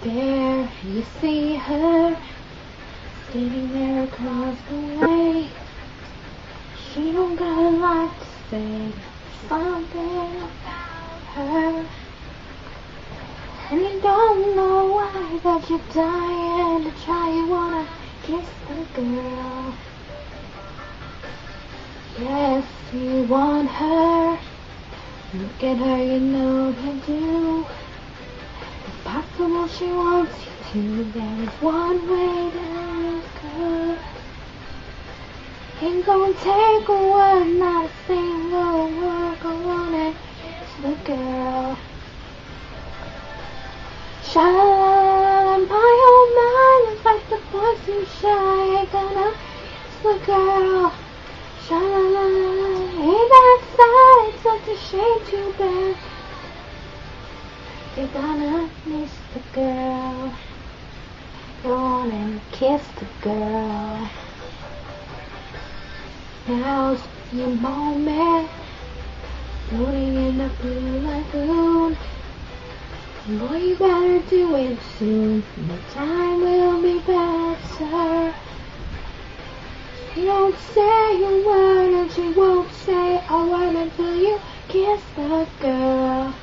There you see her, sitting there across the way. She don't got a lot to say, something about her. And you don't know why, but you're dying to try. You wanna kiss the girl. Yes, you want her. Look at her, you know you do. It's possible she wants you to. There is one way that is good. Ain't gonna take a word, not a single word. Go on and kiss the girl. Sha-la-la-la, my oh my, looks like the boys too shy. Ain't gonna kiss the girl. Sha-la-la-la, ain't that sad? It's such a shame, too bad. You're gonna miss the girl. Go on and kiss the girl. Now's your moment, floating in the blue lagoon. Boy, you better do it soon. The time will be better. You don't say a word, and she won't say a word until you kiss the girl.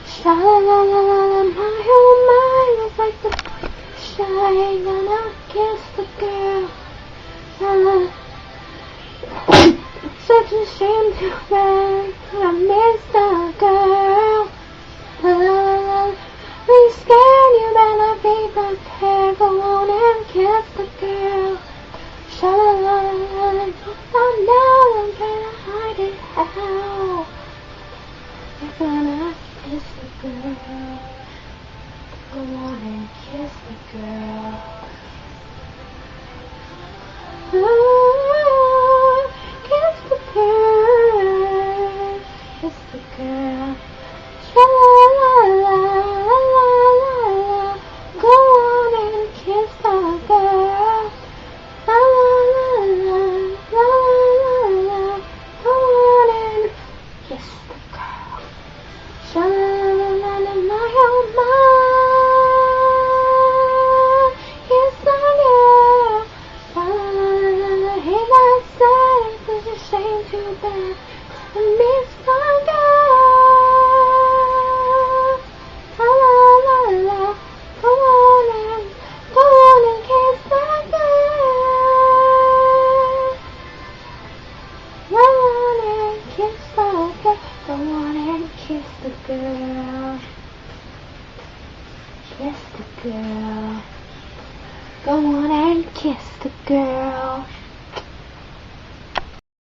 Sha-la-la-la-la, my oh my, looks like the shy. Ain't gonna kiss the girl. It's such a shame to bad, I miss the girl. Be scared, you better be prepared. Go on and kiss the girl. Sha-la-la-la, I know I'm trying to hide it out. You're gonna kiss the girl. Go on and kiss the girl. Oh, kiss the girl. Kiss the girl. Sha-la-la-la-la-la-la. Go on and kiss the girl. La-la-la-la-la-la-la. Go on and kiss the girl. Sha-la-la-la-la, my oh my. Kiss the girl. Sha-la-la-la-la, hey, that's sad. It's such a shame, too bad. I miss the girl. La-la-la-la, go on and kiss the girl. Go on and kiss the girl. Go on and kiss the girl. Kiss the girl. Go on and kiss the girl.